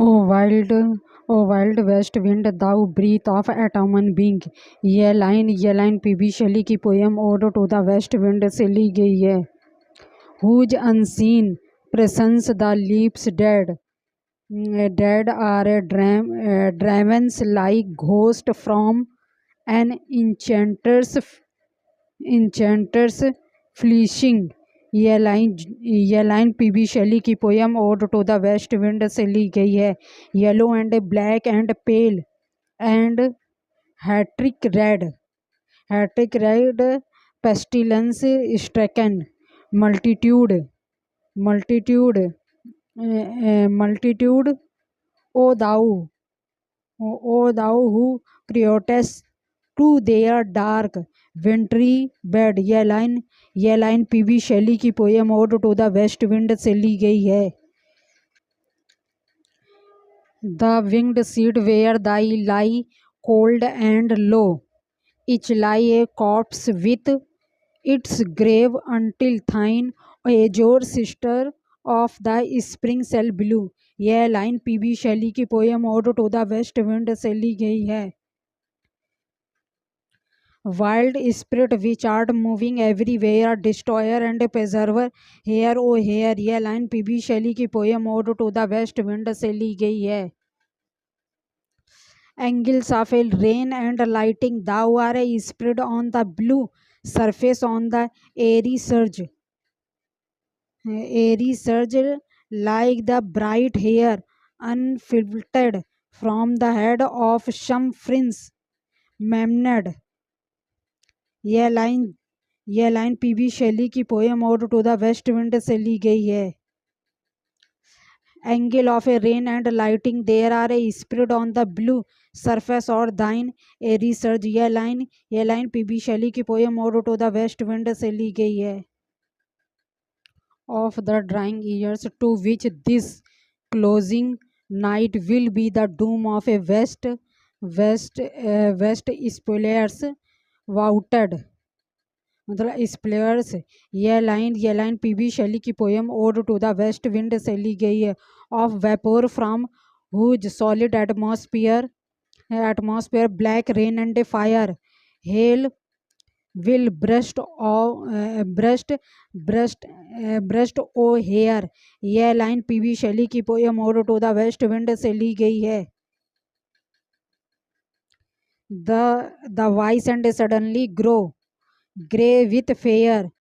O wild O wild west wind thou breath of autumn's being. ये line PB Shelley की poem ode to the west wind से ली गई है। Whose unseen presence the leaves dead are ravens like ghost from an enchanter's fleeshing। ये line PB Shelley की poem ode to the west wind से ली गई है। Yellow and black and pale and हैट्रिक red pestilence stricken multitude multitude O thou who creates to their dark wintry bed। ये line PB Shelley की poem ode to the west wind से ली गई है। The winged seed where they lie cold and low, each lie a corpse with its grave until thine azure sister of the spring shall blue। यह line PB Shelley की poem ode to the west wind से ली गई है। Wild spirit which art moving everywhere destroyer and preserver hear O hear. यह line PB Shelley की poem ode to the west wind से ली गई है। Angles of a rain and lighting, thou art spread on the blue surface on the airy surge like the bright hair unfiltered from the head of some prince Memnad। यह line PB Shelley की poem ode to the west wind से ली गई है। Angle of a rain and lighting, there are a spread on the blue surface or thine a research। यह line PB Shelley की poem ode to the west wind से ली गई है। Of the drying years to which this closing night will be the doom of a west spoilers wouted। मतलब स्प्लेयर्स। यह line PB Shelley की poem ode to the west wind से ली गई है। Of vapour from whose solid atmosphere black rain and fire hail will burst O hear. यह line PB Shelley की poem ode to the west wind से ली गई है। The voice and suddenly grow grey with fear